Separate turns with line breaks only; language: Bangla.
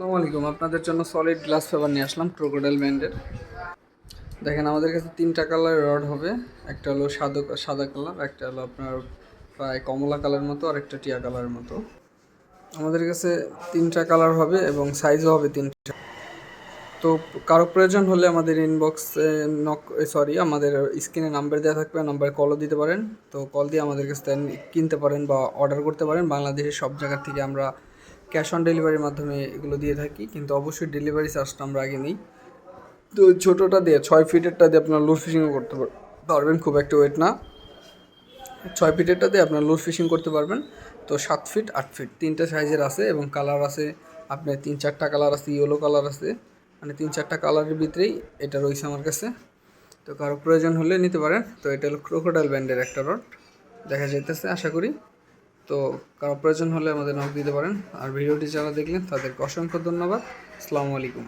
আসসালামু আলাইকুম। আপনাদের জন্য সলিড গ্লাস ফাইবার নিয়ে আসলাম ক্রোকোডাইল ব্র্যান্ডের। দেখেন আমাদের কাছে 3টা কালারের রড হবে। একটা হলো সাদা কালার, একটা হলো আপনার প্রায় কমলা কালার মতো, আর একটা টিয়া কালারের মতো। আমাদের কাছে 3টা কালার হবে এবং সাইজও হবে 3টা। তো কারো প্রয়োজন হলে আমাদের ইনবক্সে আমাদের স্ক্রিনে নাম্বার দেওয়া থাকবে, নাম্বারে কলও দিতে পারেন। তো কল দিয়ে আমাদের কাছে কিনতে পারেন বা অর্ডার করতে পারেন। বাংলাদেশের সব জায়গা থেকে আমরা ক্যাশ অন ডেলিভারির মাধ্যমে এগুলো দিয়ে থাকি, কিন্তু অবশ্যই ডেলিভারি চার্জটা আমরা আগে নিই। তো ছোটোটা দিয়ে 6 ফিটেরটা দিয়ে আপনার লুর ফিশিংও করতে পারবেন, খুব একটা ওয়েট না। 6 ফিটেরটা দিয়ে আপনার লুর ফিশিং করতে পারবেন। তো 7 ফিট 8 ফিট 3টে সাইজের আছে এবং কালার আছে আপনার 3-4টা কালার আছে, ইয়েলো কালার আছে, মানে 3-4টা কালারের ভিতরেই এটা রয়েছে আমার কাছে। তো কারো প্রয়োজন হলে নিতে পারেন। তো এটা হলো ক্রোকোডাইল ব্র্যান্ডের একটা রড, দেখা যাইতেছে আশা করি। তো কারো প্রয়োজন হলে আমাদের নক দিতে পারেন। আর ভিডিওটি যারা দেখলেন তাদেরকে অসংখ্য ধন্যবাদ। আসসালামু আলাইকুম।